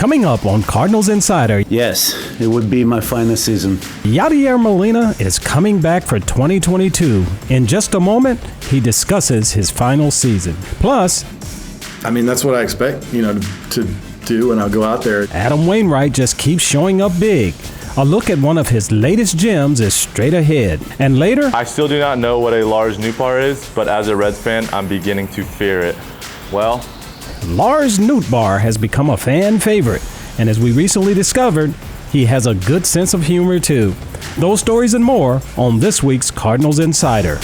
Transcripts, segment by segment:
Coming up on Cardinals Insider. Yes, it would be my final season. Yadier Molina is coming back for 2022. In just a moment, he discusses his final season. Plus, that's what I expect, to do when I go out there. Adam Wainwright just keeps showing up big. A look at one of his latest gems is straight ahead. And later, I still do not know what a Lars Nootbaar is, but as a Reds fan, I'm beginning to fear it. Well, Lars Nootbaar has become a fan favorite. And as we recently discovered, he has a good sense of humor too. Those stories and more on this week's Cardinals Insider.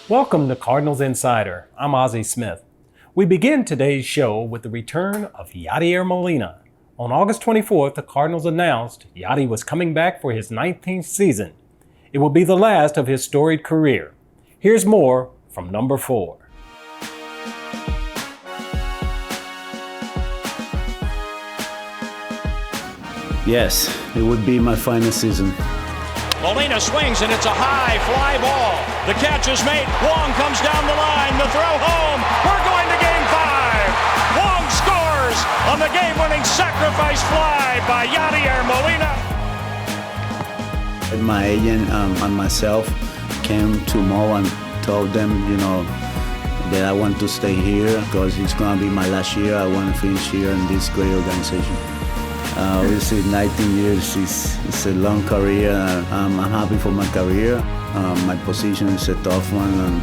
Welcome to Cardinals Insider. I'm Ozzie Smith. We begin today's show with the return of Yadier Molina. On August 24th, the Cardinals announced Yadi was coming back for his 19th season. It will be the last of his storied career. Here's more from number 4. Yes, it would be my final season. Molina swings, and it's a high fly ball. The catch is made. Wong comes down the line. The throw home. We're going to Game 5. Wong scores on the game-winning sacrifice fly by Yadier Molina. My agent and myself came to Mo and told them, that I want to stay here because it's going to be my last year. I want to finish here in this great organization. Obviously, 19 years is a long career. I'm happy for my career. My position is a tough one, and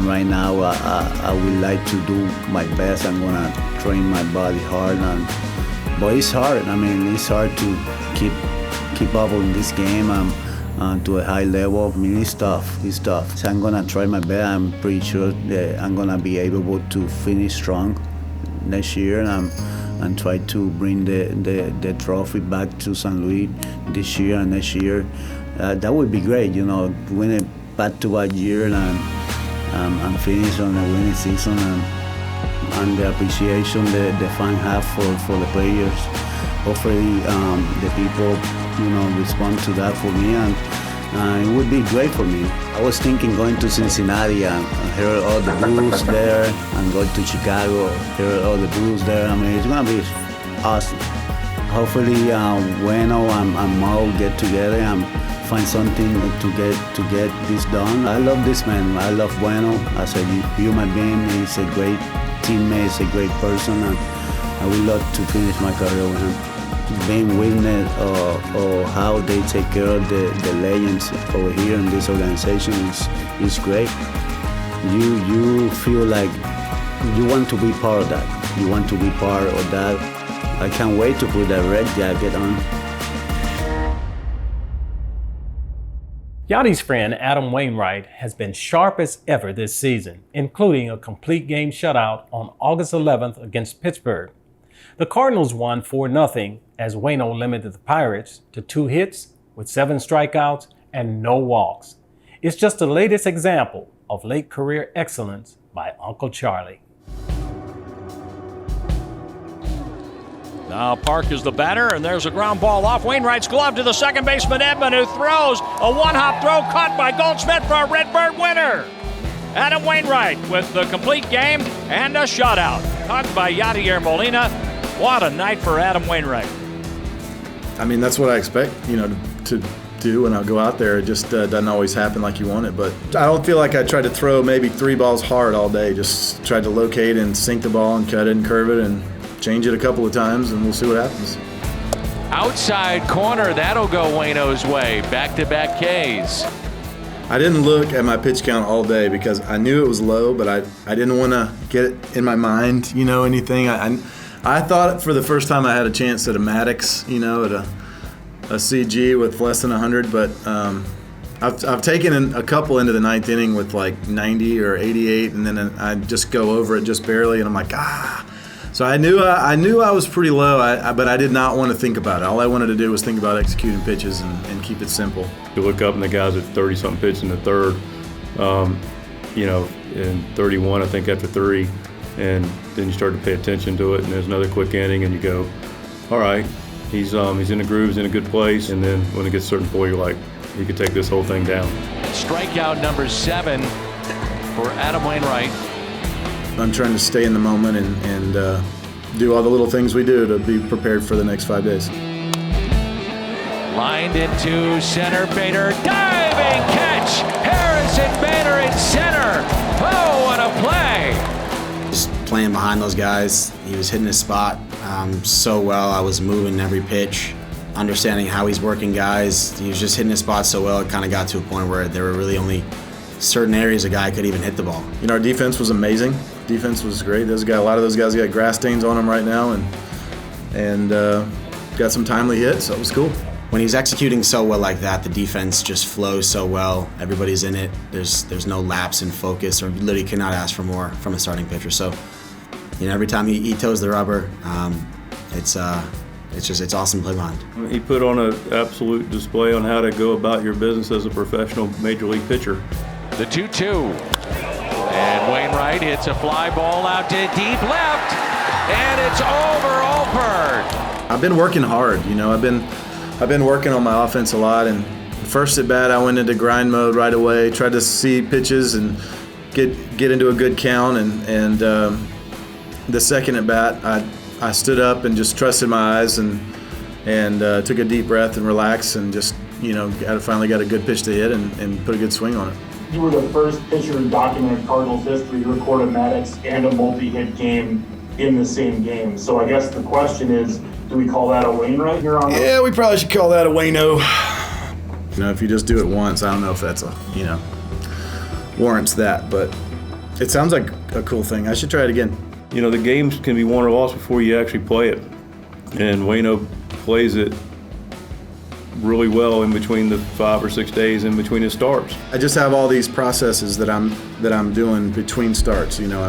right now I would like to do my best. I'm gonna train my body hard, but it's hard. It's hard to keep up in this game to a high level. It's tough. It's tough. So I'm gonna try my best. I'm pretty sure that I'm gonna be able to finish strong next year, and try to bring the trophy back to St. Louis this year and next year. That would be great, win a back-to-back year and finish on a winning season, and the appreciation the fans have for the players. Hopefully the people, respond to that for me, and it would be great for me. I was thinking going to Cincinnati and hear all the blues there, and go to Chicago, hear all the blues there. It's gonna be awesome. Hopefully, Waino and Mo get together and find something to get this done. I love this man. I love Waino as a human being. He's a great teammate. He's a great person, and I would love to finish my career with him. Being witness or how they take care of the legends over here in this organization is great. You feel like you want to be part of that. You want to be part of that. I can't wait to put that red jacket on. Yadi's friend Adam Wainwright has been sharp as ever this season, including a complete game shutout on August 11th against Pittsburgh. The Cardinals won 4-0 as Waino limited the Pirates to 2 hits with 7 strikeouts and no walks. It's just the latest example of late career excellence by Uncle Charlie. Now Park is the batter, and there's a ground ball off Wainwright's glove to the second baseman Edman, who throws a one-hop throw caught by Goldsmith for a Redbird winner. Adam Wainwright with the complete game and a shutout. Caught by Yadier Molina. What a night for Adam Wainwright. That's what I expect, to do when I go out there. It just doesn't always happen like you want it. But I don't feel like I tried to throw maybe 3 balls hard all day. Just tried to locate and sink the ball and cut it and curve it and change it a couple of times, and we'll see what happens. Outside corner, that'll go Waino's way. Back-to-back Ks. I didn't look at my pitch count all day because I knew it was low, but I didn't want to get it in my mind, anything. I thought for the first time I had a chance at a Maddux, at a CG with less than 100, but I've taken a couple into the 9th inning with like 90 or 88, and then I just go over it just barely, and I'm like, So I knew I was pretty low, but I did not want to think about it. All I wanted to do was think about executing pitches and keep it simple. You look up and the guys at 30-something pitches in the third, in 31, I think after 3. and then you start to pay attention to it, and there's another quick inning, and you go, all right, he's in the groove, he's in a good place, and then when it gets to a certain point, you're like, he could take this whole thing down. Strikeout number 7 for Adam Wainwright. I'm trying to stay in the moment and do all the little things we do to be prepared for the next 5 days. Lined into center, Bader, diving catch! Harrison Bader in center! Oh, what a play! Just playing behind those guys, he was hitting his spot so well. I was moving every pitch, understanding how he's working guys. He was just hitting his spot so well, it kind of got to a point where there were really only certain areas a guy could even hit the ball. You know, our defense was amazing. Defense was great. A lot of those guys got grass stains on them right now, and got some timely hits, so it was cool. When he's executing so well like that, the defense just flows so well. Everybody's in it. There's no lapse in focus, or literally cannot ask for more from a starting pitcher. So, you know, every time he toes the rubber, it's awesome to play behind. He put on an absolute display on how to go about your business as a professional major league pitcher. The 2-2. And Wainwright hits a fly ball out to deep left, and it's over Alpert. I've been working hard. You know, I've been working on my offense a lot, and first at bat I went into grind mode right away, tried to see pitches and get into a good count, and the second at bat I stood up and just trusted my eyes and took a deep breath and relaxed and just, you know, finally got a good pitch to hit and put a good swing on it. You were the first pitcher in documented Cardinals history to record a Maddux and a multi-hit game in the same game. So I guess the question is, do we call that a Wainwright here on? Yeah, we probably should call that a Waino. You know, if you just do it once, I don't know if that's warrants that, but it sounds like a cool thing. I should try it again. You know, the games can be won or lost before you actually play it, and Waino plays it really well in between the 5 or 6 days in between his starts. I just have all these processes that I'm doing between starts. You know,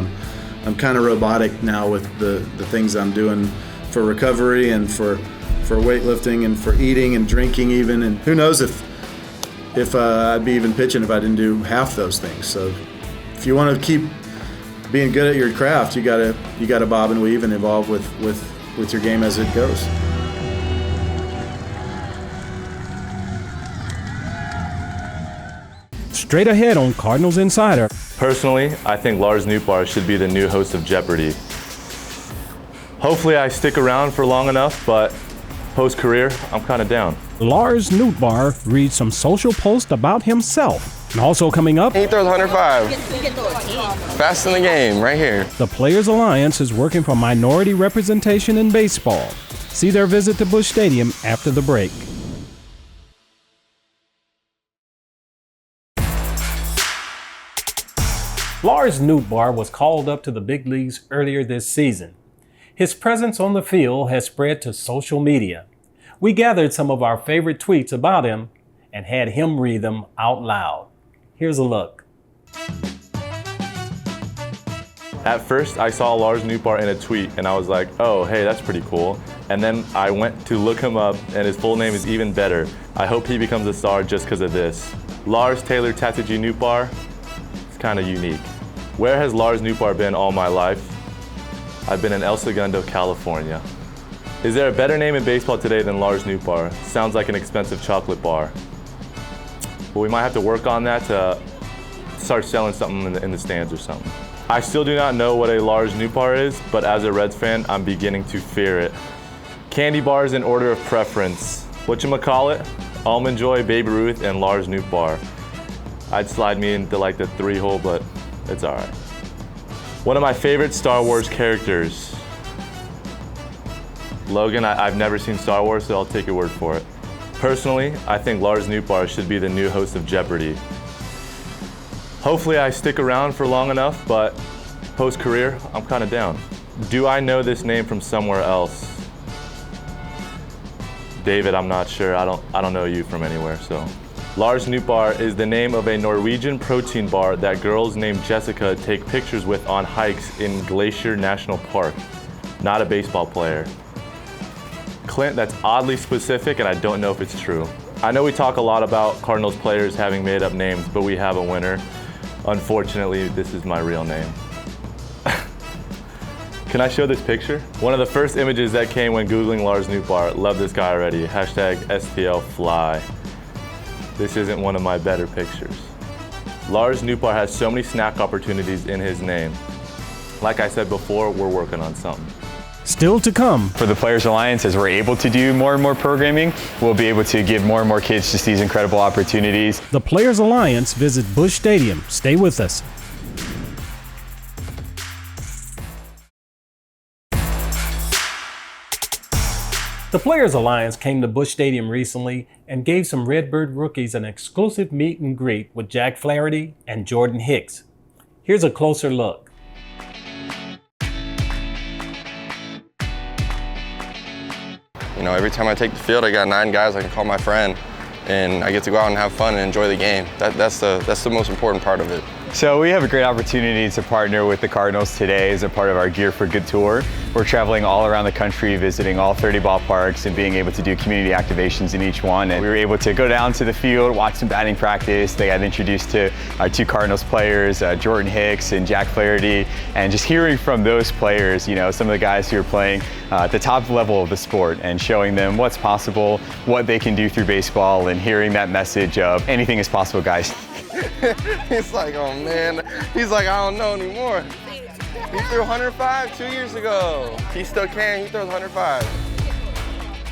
I'm kind of robotic now with the things I'm doing for recovery and for weightlifting and for eating and drinking even, and who knows if I'd be even pitching if I didn't do half those things. So if you want to keep being good at your craft, you gotta bob and weave and evolve with your game as it goes. Straight ahead on Cardinals Insider. Personally, I think Lars Nootbaar should be the new host of Jeopardy! Hopefully I stick around for long enough, but post-career, I'm kind of down. Lars Nootbaar reads some social posts about himself. And also coming up, he throws 105. Fast in the game, right here. The Players Alliance is working for minority representation in baseball. See their visit to Busch Stadium after the break. Lars Nootbaar was called up to the big leagues earlier this season. His presence on the field has spread to social media. We gathered some of our favorite tweets about him and had him read them out loud. Here's a look. At first, I saw Lars Nootbaar in a tweet and I was like, oh, hey, that's pretty cool. And then I went to look him up and his full name is even better. I hope he becomes a star just because of this. Lars Taylor Tataji Nootbaar. It's kind of unique. Where has Lars Nootbaar been all my life? I've been in El Segundo, California. Is there a better name in baseball today than Lars Nootbaar? Sounds like an expensive chocolate bar. But we might have to work on that to start selling something in the stands or something. I still do not know what a Lars Nootbaar is, but as a Reds fan, I'm beginning to fear it. Candy bars in order of preference. Whatchamacallit? Almond Joy, Babe Ruth, and Lars Nootbaar. I'd slide me into like the 3-hole, but it's all right. One of my favorite Star Wars characters. Logan, I've never seen Star Wars, so I'll take your word for it. Personally, I think Lars Nootbaar should be the new host of Jeopardy! Hopefully I stick around for long enough, but post-career, I'm kind of down. Do I know this name from somewhere else? David, I'm not sure. I don't know you from anywhere, so. Lars Nootbaar is the name of a Norwegian protein bar that girls named Jessica take pictures with on hikes in Glacier National Park. Not a baseball player. Clint, that's oddly specific and I don't know if it's true. I know we talk a lot about Cardinals players having made up names, but we have a winner. Unfortunately, this is my real name. Can I show this picture? One of the first images that came when Googling Lars Nootbaar. Love this guy already. Hashtag STLFly. This isn't one of my better pictures. Lars Nootbaar has so many snack opportunities in his name. Like I said before, we're working on something. Still to come. For the Players Alliance, as we're able to do more and more programming, we'll be able to give more and more kids just these incredible opportunities. The Players Alliance visit Busch Stadium. Stay with us. The Players Alliance came to Busch Stadium recently and gave some Redbird rookies an exclusive meet and greet with Jack Flaherty and Jordan Hicks. Here's a closer look. You know, every time I take the field, I got 9 guys I can call my friend, and I get to go out and have fun and enjoy the game. That's the most important part of it. So we have a great opportunity to partner with the Cardinals today as a part of our Gear for Good tour. We're traveling all around the country, visiting all 30 ballparks and being able to do community activations in each one. And we were able to go down to the field, watch some batting practice. They got introduced to our 2 Cardinals players, Jordan Hicks and Jack Flaherty, and just hearing from those players, you know, some of the guys who are playing at the top level of the sport and showing them what's possible, what they can do through baseball, and hearing that message of anything is possible, guys. He's like, oh man. He's like, I don't know anymore. He threw 105 2 years ago. He still can. He throws 105.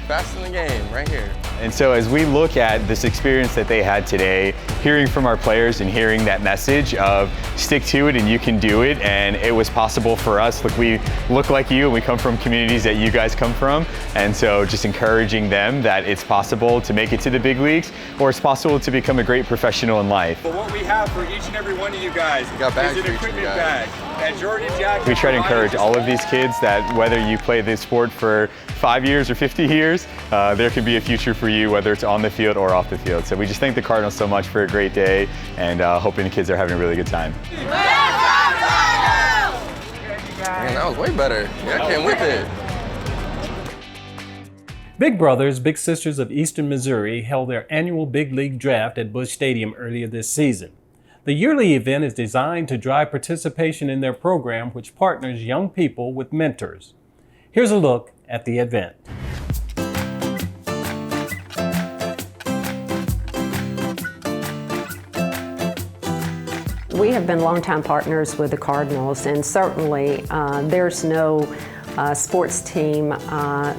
Fast in the game, right here. And so as we look at this experience that they had today, hearing from our players and hearing that message of stick to it and you can do it, and it was possible for us. Look, we look like you and we come from communities that you guys come from, and so just encouraging them that it's possible to make it to the big leagues, or it's possible to become a great professional in life. But what we have for each and every one of you guys is an equipment bag. And Jordan, Jack, we try to encourage all of these kids that whether you play this sport for 5 years or 50 years, there can be a future for you, whether it's on the field or off the field. So we just thank the Cardinals so much for a great day, and hoping the kids are having a really good time. Man, that was way better. Yeah, I came with it. Big Brothers Big Sisters of Eastern Missouri held their annual Big League Draft at Busch Stadium earlier this season. The yearly event is designed to drive participation in their program, which partners young people with mentors. Here's a look at the event. We have been longtime partners with the Cardinals, and certainly there's no sports team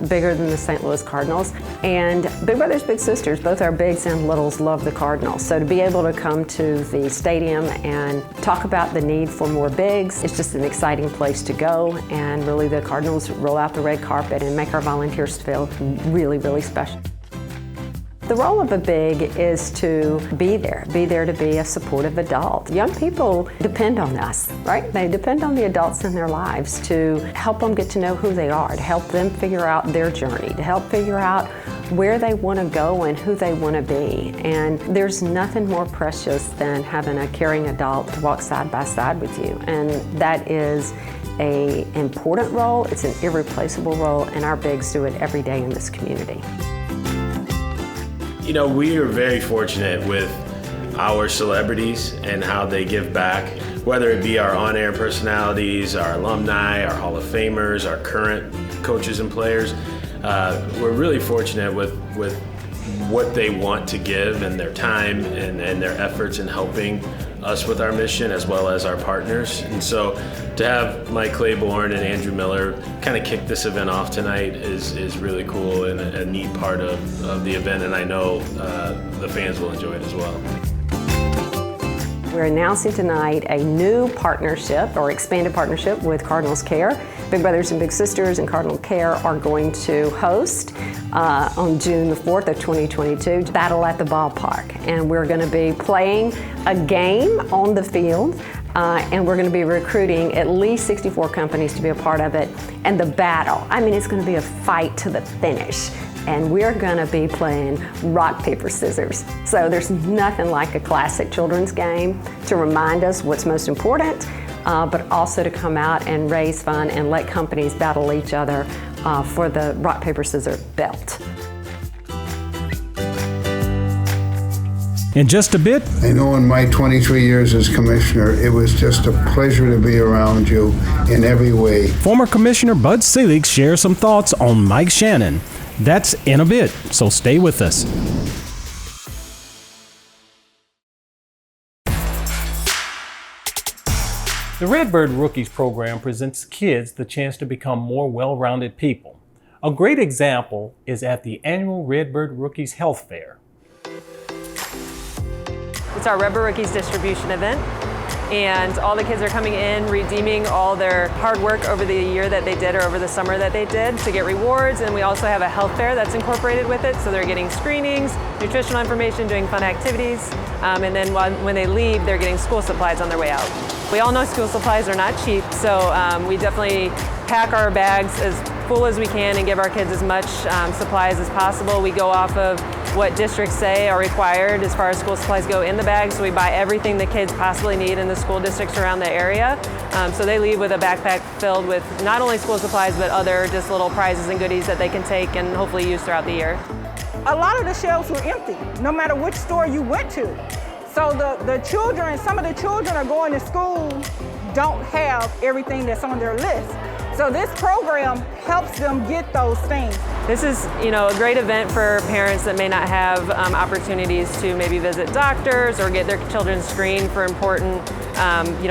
bigger than the St. Louis Cardinals. And Big Brothers Big Sisters, both our bigs and littles, love the Cardinals. So to be able to come to the stadium and talk about the need for more bigs, it's just an exciting place to go. And really the Cardinals roll out the red carpet and make our volunteers feel really, really special. The role of a big is to be there to be a supportive adult. Young people depend on us, right? They depend on the adults in their lives to help them get to know who they are, to help them figure out their journey, to help figure out where they want to go and who they want to be. And there's nothing more precious than having a caring adult to walk side by side with you. And that is an important role, it's an irreplaceable role, and our bigs do it every day in this community. You know, we are very fortunate with our celebrities and how they give back, whether it be our on-air personalities, our alumni, our Hall of Famers, our current coaches and players. We're really fortunate with what they want to give and their time and their efforts in helping us with our mission, as well as our partners. And so to have Mike Claiborne and Andrew Miller kind of kick this event off tonight is really cool and a neat part of the event, and I know the fans will enjoy it as well. We're announcing tonight a new partnership or expanded partnership with Cardinals Care. Big Brothers and Big Sisters and Cardinal Care are going to host on June the 4th of 2022, Battle at the Ballpark. And we're going to be playing a game on the field. And we're going to be recruiting at least 64 companies to be a part of it. And the battle, I mean, it's going to be a fight to the finish. And we're going to be playing rock, paper, scissors. So there's nothing like a classic children's game to remind us what's most important, but also to come out and raise fun and let companies battle each other for the rock, paper, scissors belt. In just a bit, I know in my 23 years as commissioner, it was just a pleasure to be around you in every way. former Commissioner Bud Selig shares some thoughts on Mike Shannon. That's in a bit, so stay with us. The Redbird Rookies program presents kids the chance to become more well-rounded people. A great example is at the annual Redbird Rookies Health Fair. It's our Redbird Rookies distribution event, and all the kids are coming in, redeeming all their hard work over the year that they did or over the summer that they did to get rewards. And we also have a health fair that's incorporated with it, so they're getting screenings, nutritional information, doing fun activities, and then when they leave, they're getting school supplies on their way out. We all know school supplies are not cheap, so we definitely pack our bags as full as we can and give our kids as much supplies as possible. We go off of what districts say are required as far as school supplies go in the bag, so we buy everything the kids possibly need in the school districts around the area. So they leave with a backpack filled with not only school supplies, but other just little prizes and goodies that they can take and hopefully use throughout the year. A lot of the shelves were empty, no matter which store you went to. So the children, some of the children are going to school, don't have everything that's on their list. So this program helps them get those things. This is, a great event for parents that may not have opportunities to maybe visit doctors or get their children screened for important,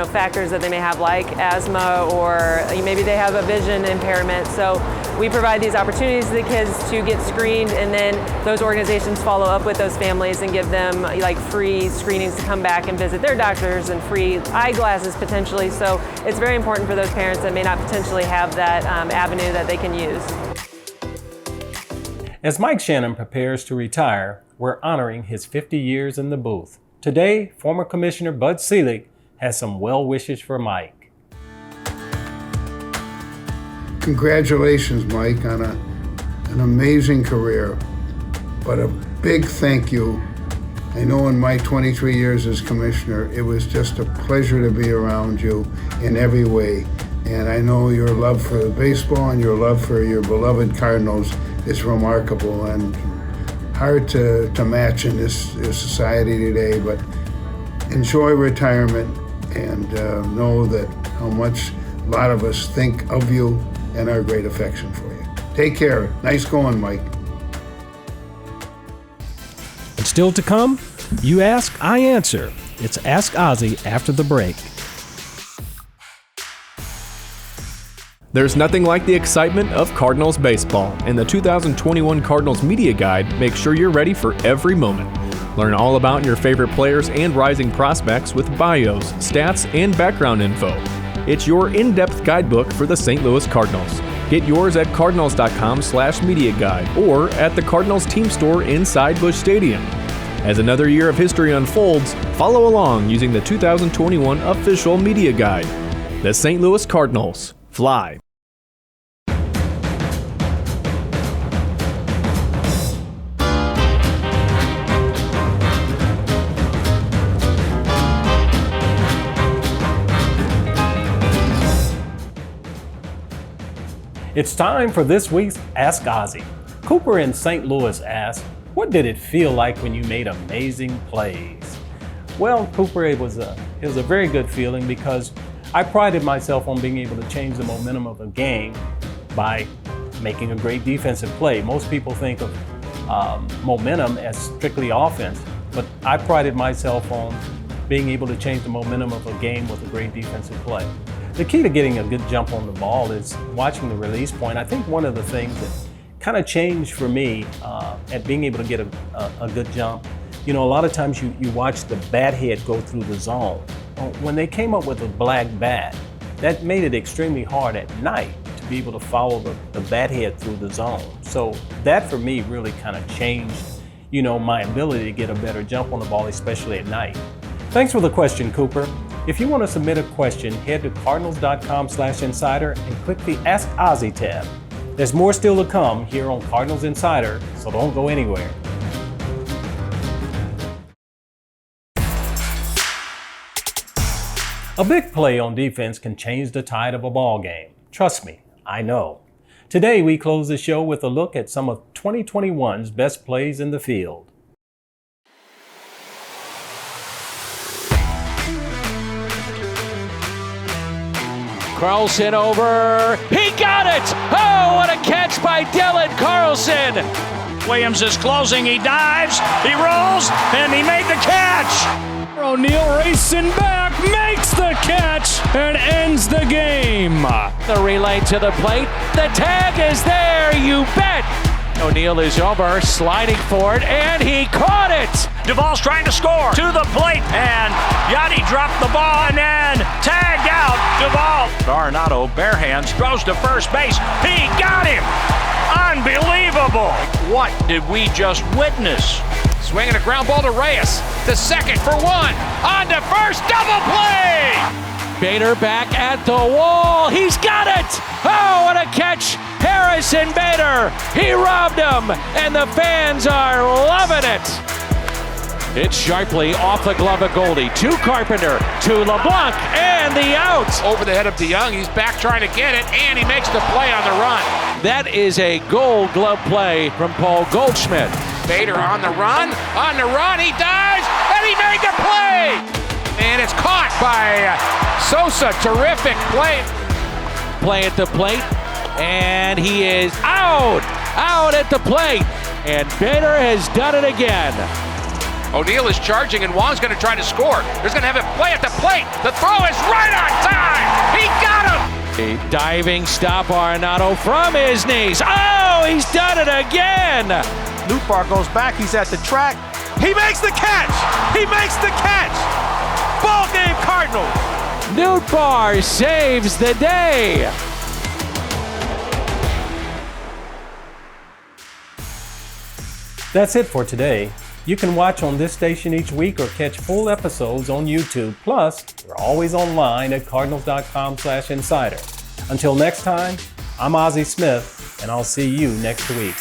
factors that they may have, like asthma, or maybe they have a vision impairment. So we provide these opportunities to the kids to get screened, and then those organizations follow up with those families and give them free screenings to come back and visit their doctors, and free eyeglasses potentially. So it's very important for those parents that may not potentially have that avenue that they can use. As Mike Shannon prepares to retire, we're honoring his 50 years in the booth. Today, former Commissioner Bud Selig has some well wishes for Mike. Congratulations, Mike, on an amazing career. But a big thank you. I know in my 23 years as commissioner, it was just a pleasure to be around you in every way. And I know your love for baseball and your love for your beloved Cardinals is remarkable and hard to match in this society today. But enjoy retirement and know that how much a lot of us think of you and our great affection for you. Take care. Nice going, Mike. And still to come, you ask, I answer. It's Ask Ozzy after the break. There's nothing like the excitement of Cardinals baseball, and the 2021 Cardinals Media Guide makes sure you're ready for every moment. Learn all about your favorite players and rising prospects with bios, stats, and background info. It's your in-depth guidebook for the St. Louis Cardinals. Get yours at cardinals.com/media guide or at the Cardinals team store inside Busch Stadium. As another year of history unfolds, follow along using the 2021 official media guide. The St. Louis Cardinals. Fly. It's time for this week's Ask Ozzy. Cooper in St. Louis asked, what did it feel like when you made amazing plays? Well, Cooper, it was a very good feeling because I prided myself on being able to change the momentum of a game by making a great defensive play. Most people think of momentum as strictly offense, but I prided myself on being able to change the momentum of a game with a great defensive play. The key to getting a good jump on the ball is watching the release point. I think one of the things that kind of changed for me at being able to get a good jump, a lot of times you watch the bat head go through the zone. When they came up with a black bat, that made it extremely hard at night to be able to follow the bat head through the zone. So that for me really kind of changed, my ability to get a better jump on the ball, especially at night. Thanks for the question, Cooper. If you want to submit a question, head to cardinals.com/insider and click the Ask Ozzy tab. There's more still to come here on Cardinals Insider, so don't go anywhere. A big play on defense can change the tide of a ball game. Trust me, I know. Today we close the show with a look at some of 2021's best plays in the field. Carlson over. He got it! Oh, what a catch by Dylan Carlson! Williams is closing. He dives. He rolls. And he made the catch. O'Neal racing back, makes the catch, and ends the game. The relay to the plate. The tag is there, you bet. O'Neal is over, sliding for it, and he caught it. Duvall's trying to score. To the plate, and Yadi dropped the ball and then tagged out Duvall. Arenado, bare hands, throws to first base. He got him. Unbelievable. What did we just witness? Swinging a ground ball to Reyes. The second for one. On to first, double play. Bader back at the wall. He's got it. Oh, what a catch. Harrison Bader. He robbed him, and the fans are loving it. It's sharply off the glove of Goldie. To Carpenter, to LeBlanc, and the out. Over the head of DeYoung. He's back trying to get it, and he makes the play on the run. That is a Gold Glove play from Paul Goldschmidt. Bader on the run, he dives, and he made the play! And it's caught by Sosa, terrific play. Play at the plate, and he is out at the plate. And Bader has done it again. O'Neal is charging, and Wong's gonna try to score. There's gonna have a play at the plate. The throw is right on time. He got him! A diving stop, Arenado from his knees. Oh, he's done it again! Nootbaar goes back, he's at the track. He makes the catch! He makes the catch! Ball game, Cardinals! Nootbaar saves the day! That's it for today. You can watch on this station each week or catch full episodes on YouTube. Plus, we're always online at cardinals.com/insider. Until next time, I'm Ozzie Smith, and I'll see you next week.